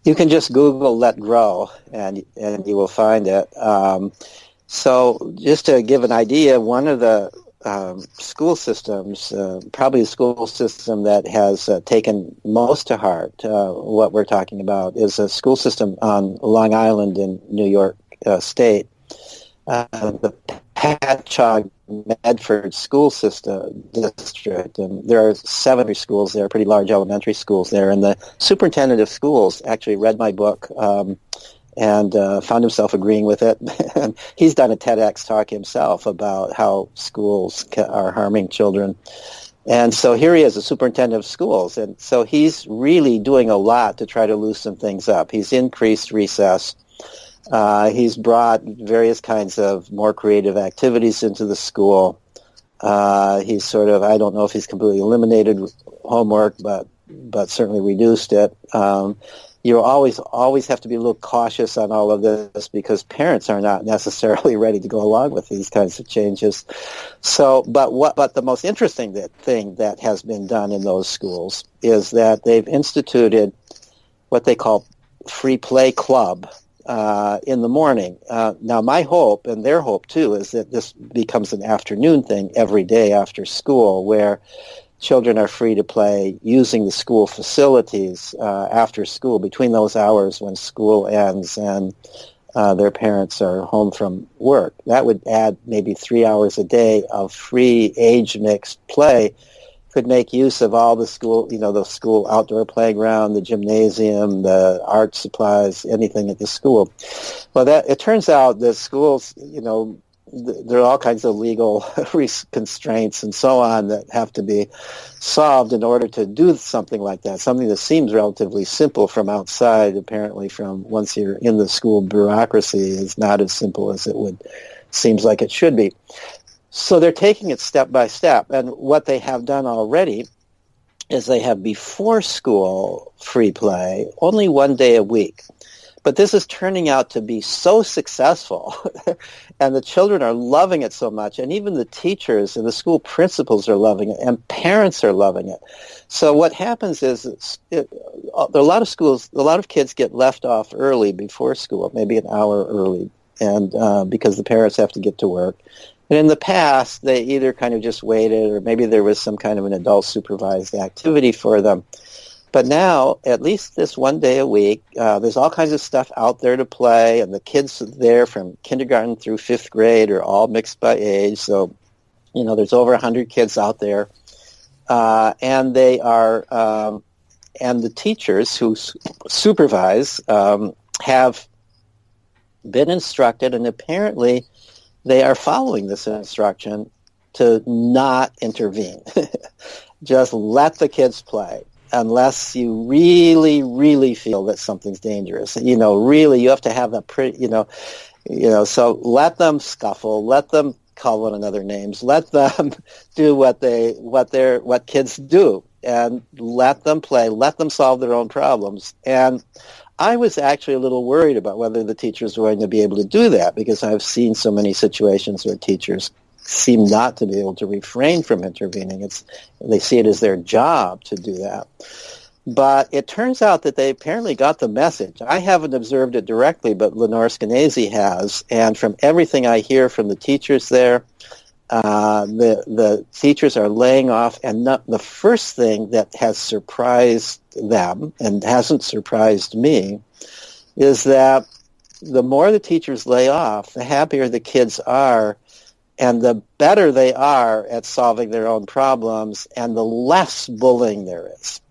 You can just Google Let Grow and you will find it. So just to give an idea, one of the school systems, probably the school system that has taken most to heart what we're talking about, is a school system on Long Island in New York State, the Patchogue Medford School System District, and there are 7 schools there, pretty large elementary schools there, and the superintendent of schools actually read my book and found himself agreeing with it. And he's done a TEDx talk himself about how schools are harming children. And so here he is, the superintendent of schools. And so he's really doing a lot to try to loosen things up. He's increased recess. He's brought various kinds of more creative activities into the school. He's sort of, I don't know if he's completely eliminated homework, but certainly reduced it. You always have to be a little cautious on all of this because parents are not necessarily ready to go along with these kinds of changes. So, but the most interesting thing that has been done in those schools is that they've instituted what they call free play club in the morning. Now, my hope, and their hope too, is that this becomes an afternoon thing every day after school, where children are free to play using the school facilities after school, between those hours when school ends and their parents are home from work. That would add maybe 3 hours a day of free age-mixed play. Could make use of all the school, the school outdoor playground, the gymnasium, the art supplies, anything at the school. Well, it turns out that schools, there are all kinds of legal constraints and so on that have to be solved in order to do something like that, something that seems relatively simple from outside. Apparently, from once you're in the school bureaucracy, is not as simple as seems like it should be. So they're taking it step by step, and what they have done already is they have before school free play only 1 day a week. But this is turning out to be so successful, and the children are loving it so much, and even the teachers and the school principals are loving it, and parents are loving it. So what happens is a lot of schools, a lot of kids get left off early before school, maybe an hour early, and because the parents have to get to work. And in the past, they either kind of just waited, or maybe there was some kind of an adult-supervised activity for them. But now, at least this 1 day a week, there's all kinds of stuff out there to play, and the kids there from kindergarten through 5th grade are all mixed by age. So, there's over 100 kids out there, and they are, and the teachers who supervise have been instructed, and apparently they are following this instruction to not intervene. Just let the kids play. Unless you really, really feel that something's dangerous. Really, you have to have that pretty, so let them scuffle, let them call one another names, let them do what kids do. and let them play, let them solve their own problems. And I was actually a little worried about whether the teachers were going to be able to do that, because I've seen so many situations where teachers seem not to be able to refrain from intervening. They see it as their job to do that. But it turns out that they apparently got the message. I haven't observed it directly, but Lenore Skenazy has. And from everything I hear from the teachers there, the teachers are laying off. And the first thing that has surprised them, and hasn't surprised me, is that the more the teachers lay off, the happier the kids are, and the better they are at solving their own problems, and the less bullying there is.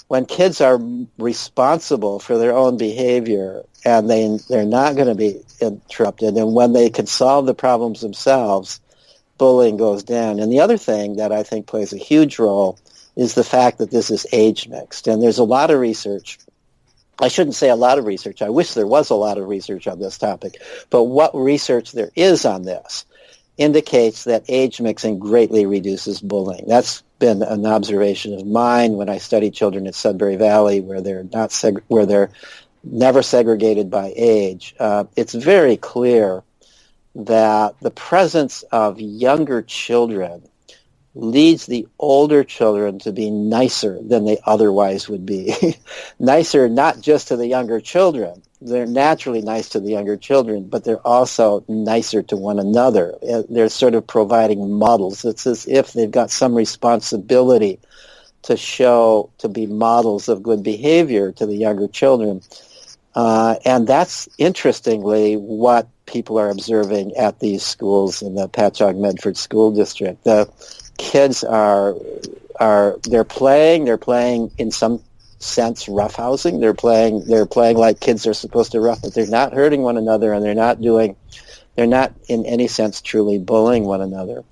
When kids are responsible for their own behavior and they're not going to be interrupted, and when they can solve the problems themselves, bullying goes down. And the other thing that I think plays a huge role is the fact that this is age mixed. And there's a lot of research. I shouldn't say a lot of research. I wish there was a lot of research on this topic. But what research there is on this indicates that age mixing greatly reduces bullying. That's been an observation of mine when I studied children at Sudbury Valley, where they're never segregated by age. It's very clear that the presence of younger children leads the older children to be nicer than they otherwise would be. Nicer not just to the younger children. They're naturally nice to the younger children, but they're also nicer to one another. They're sort of providing models. It's as if they've got some responsibility to be models of good behavior to the younger children. And that's, interestingly, what people are observing at these schools in the Patchogue-Medford School District. The kids they're playing in some sense roughhousing. They're playing like kids are supposed to rough, but they're not hurting one another, and they're not in any sense truly bullying one another.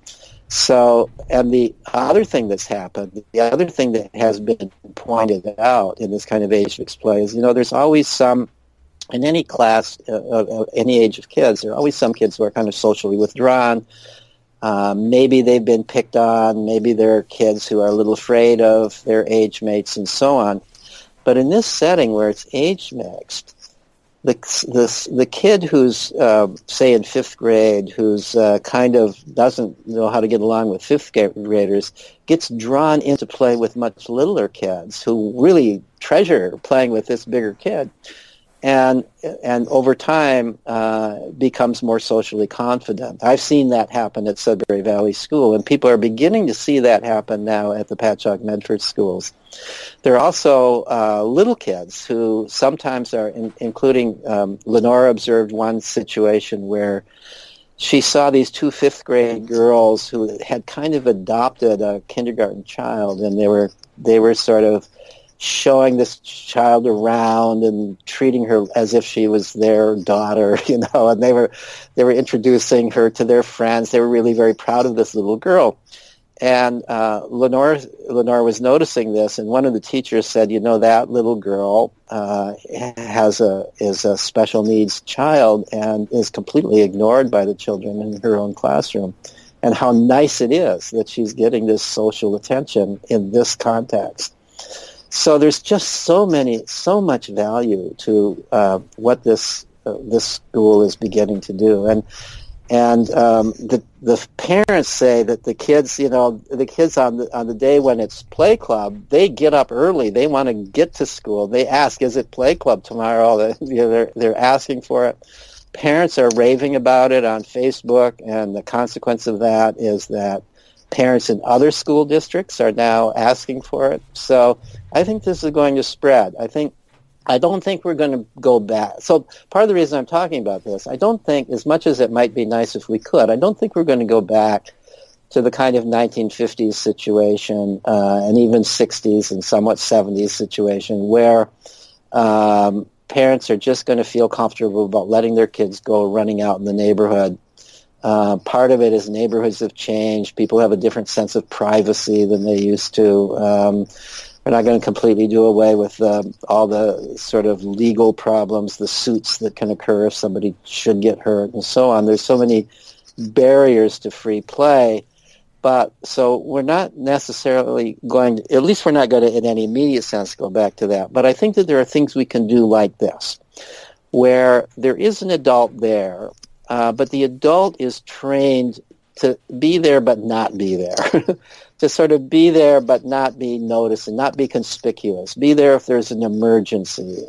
So, and the other thing that's happened, the other thing that has been pointed out in this kind of age mixed play is, there's always some, in any class of any age of kids, there are always some kids who are kind of socially withdrawn. Maybe they've been picked on. Maybe there are kids who are a little afraid of their age mates and so on. But in this setting where it's age mixed, the kid who's, say, in fifth grade, who's kind of doesn't know how to get along with fifth graders, gets drawn into play with much littler kids who really treasure playing with this bigger kid. And over time becomes more socially confident. I've seen that happen at Sudbury Valley School, and people are beginning to see that happen now at the Patchogue-Medford schools. There are also little kids who sometimes are, including Lenore observed one situation where she saw these two fifth-grade girls who had kind of adopted a kindergarten child, and they were sort of showing this child around and treating her as if she was their daughter, and they were introducing her to their friends. They were really very proud of this little girl. And Lenore was noticing this, and one of the teachers said, that little girl is a special needs child and is completely ignored by the children in her own classroom. And how nice it is that she's getting this social attention in this context. So there's just so much value to what this school is beginning to do, and the parents say that the kids on the day when it's play club, they get up early. They want to get to school. They ask, "Is it play club tomorrow?" They're asking for it. Parents are raving about it on Facebook, and the consequence of that is that parents in other school districts are now asking for it. So I think this is going to spread. I don't think we're going to go back. So part of the reason I'm talking about this, I don't think, as much as it might be nice if we could, I don't think we're going to go back to the kind of 1950s situation and even 60s and somewhat 70s situation where parents are just going to feel comfortable about letting their kids go running out in the neighborhood. Part of it is neighborhoods have changed. People have a different sense of privacy than they used to. We're not going to completely do away with all the sort of legal problems, the suits that can occur if somebody should get hurt and so on. There's so many barriers to free play. But so we're not necessarily going to, at least we're not going to in any immediate sense go back to that. But I think that there are things we can do like this, where there is an adult there, but the adult is trained to be there but not be there, to sort of be there but not be noticed and not be conspicuous, be there if there's an emergency,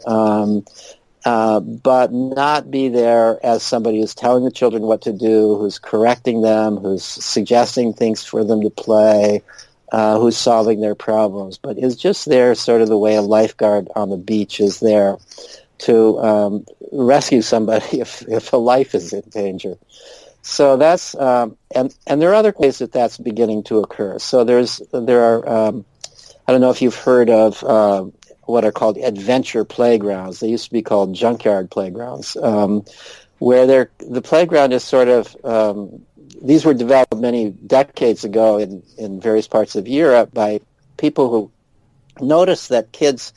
but not be there as somebody who's telling the children what to do, who's correcting them, who's suggesting things for them to play, who's solving their problems, but is just there sort of the way a lifeguard on the beach is there to rescue somebody if a life is in danger. So that's and there are other ways that that's beginning to occur. So there are I don't know if you've heard of what are called adventure playgrounds. They used to be called junkyard playgrounds, where the playground is sort of these were developed many decades ago in various parts of Europe by people who noticed that kids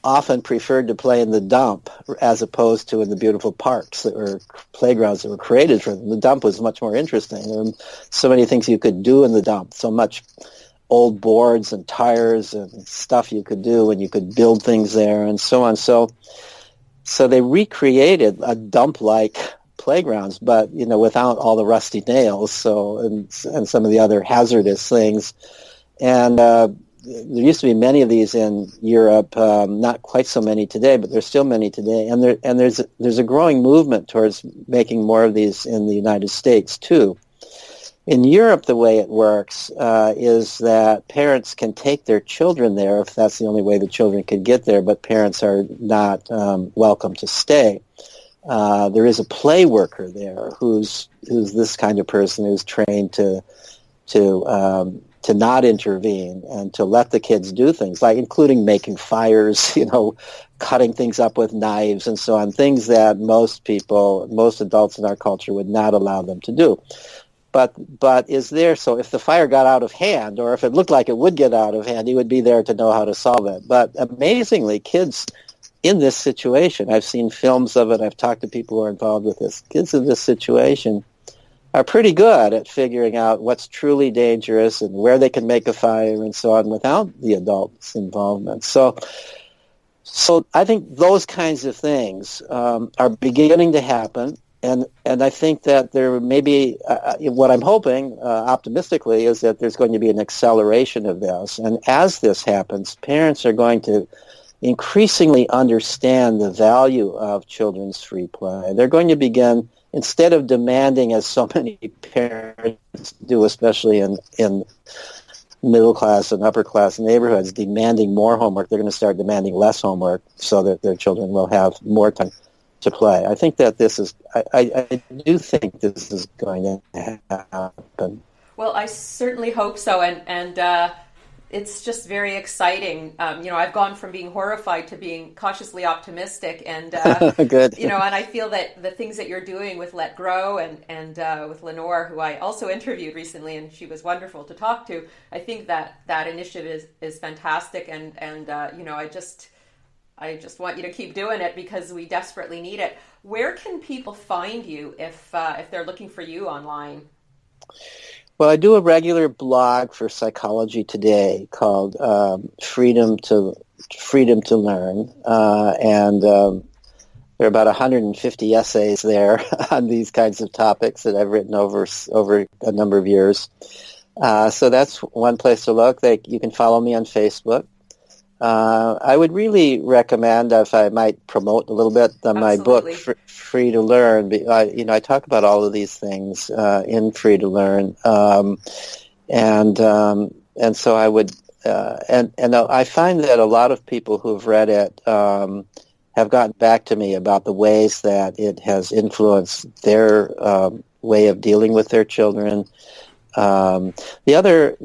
often preferred to play in the dump as opposed to in the beautiful parks that were playgrounds that were created for them. The dump was much more interesting. There were so many things you could do in the dump, so much old boards and tires and stuff you could do, and you could build things there and so on. So they recreated a dump-like playgrounds, but without all the rusty nails, and some of the other hazardous things. And there used to be many of these in Europe, not quite so many today, but there's still many today. And there's a growing movement towards making more of these in the United States too. In Europe, the way it works is that parents can take their children there if that's the only way the children can get there, but parents are not welcome to stay. There is a play worker there who's this kind of person who's trained to not intervene and to let the kids do things, like including making fires, cutting things up with knives and so on, things that most adults in our culture would not allow them to do. But is there, so if the fire got out of hand, or if it looked like it would get out of hand, he would be there to know how to solve it. But amazingly, kids in this situation, I've seen films of it, I've talked to people who are involved with this, kids in this situation are pretty good at figuring out what's truly dangerous and where they can make a fire and so on without the adult's involvement. So I think those kinds of things are beginning to happen, and I think that there may be, what I'm hoping optimistically is that there's going to be an acceleration of this. And as this happens, parents are going to increasingly understand the value of children's free play. They're going to begin, instead of demanding, as so many parents do, especially in middle class and upper class neighborhoods, demanding more homework, they're going to start demanding less homework so that their children will have more time to play. I think that I do think this is going to happen. Well, I certainly hope so, and it's just very exciting. I've gone from being horrified to being cautiously optimistic, and good. And I feel that the things that you're doing with Let Grow and with Lenore, who I also interviewed recently, and she was wonderful to talk to. I think that initiative is fantastic, and I just want you to keep doing it because we desperately need it. Where can people find you if they're looking for you online? Well, I do a regular blog for Psychology Today called Freedom to Learn, and there are about 150 essays there on these kinds of topics that I've written over a number of years. So that's one place to look. You can follow me on Facebook. I would really recommend, if I might promote a little bit, my book, Free to Learn. I talk about all of these things in Free to Learn, and so I would, and I find that a lot of people who have read it have gotten back to me about the ways that it has influenced their way of dealing with their children. The other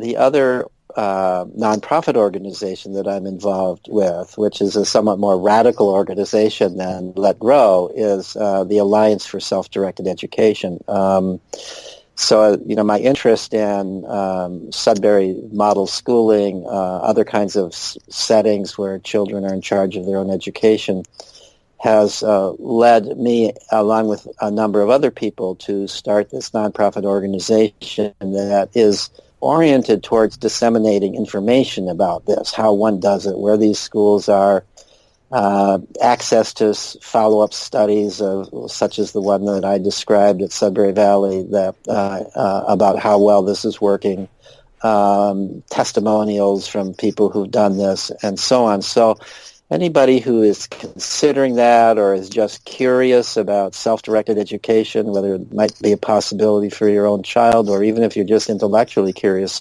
nonprofit organization that I'm involved with, which is a somewhat more radical organization than Let Grow, is the Alliance for Self-Directed Education. So, my interest in Sudbury model schooling, other kinds of settings where children are in charge of their own education, has led me, along with a number of other people, to start this nonprofit organization that is oriented towards disseminating information about this, how one does it, where these schools are, access to follow-up studies such as the one that I described at Sudbury Valley that about how well this is working, testimonials from people who've done this, and so on. So anybody who is considering that or is just curious about self-directed education, whether it might be a possibility for your own child, or even if you're just intellectually curious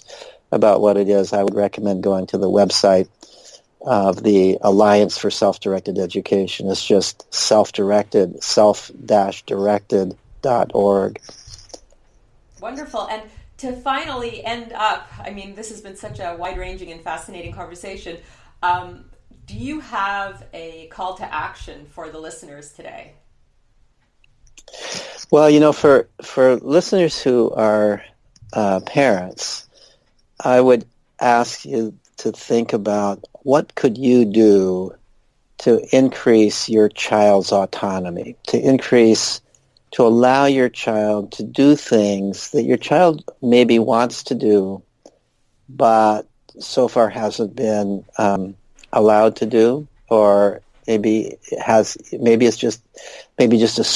about what it is, I would recommend going to the website of the Alliance for Self-Directed Education. It's just self-directed, self-directed.org. Wonderful. And to finally end up, I mean, this has been such a wide-ranging and fascinating conversation. Do you have a call to action for the listeners today? Well, for listeners who are parents, I would ask you to think about what could you do to increase your child's autonomy, to allow your child to do things that your child maybe wants to do, but so far hasn't been allowed to do, or the child maybe just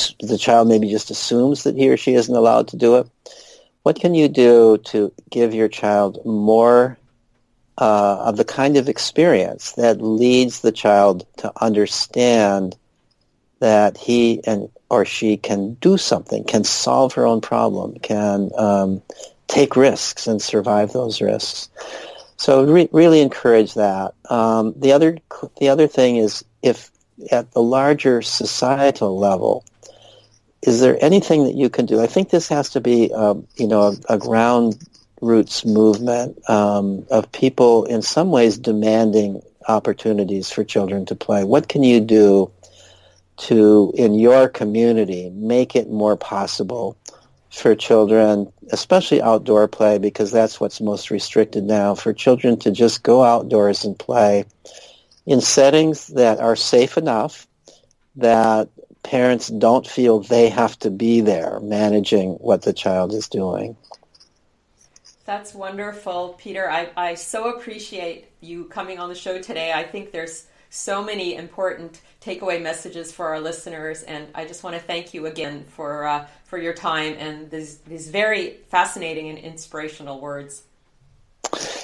assumes that he or she isn't allowed to do it. What can you do to give your child more of the kind of experience that leads the child to understand that he or she can do something, can solve her own problem, can take risks and survive those risks? So really encourage that. The other thing is, if at the larger societal level, is there anything that you can do? I think this has to be a groundroots movement of people in some ways demanding opportunities for children to play. What can you do to, in your community, make it more possible for children, especially outdoor play, because that's what's most restricted now, for children to just go outdoors and play in settings that are safe enough that parents don't feel they have to be there managing what the child is doing. That's wonderful, Peter. I so appreciate you coming on the show today. I think there's so many important takeaway messages for our listeners, and I just want to thank you again for your time and these very fascinating and inspirational words.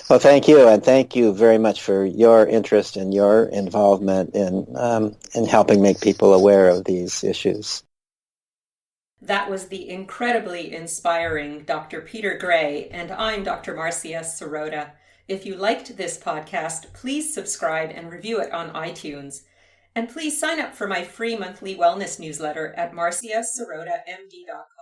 Well, thank you, and thank you very much for your interest and your involvement in helping make people aware of these issues. That was the incredibly inspiring Dr. Peter Gray, and I'm Dr. Marcia Sirota. If you liked this podcast, please subscribe and review it on iTunes. And please sign up for my free monthly wellness newsletter at marciasirotamd.com.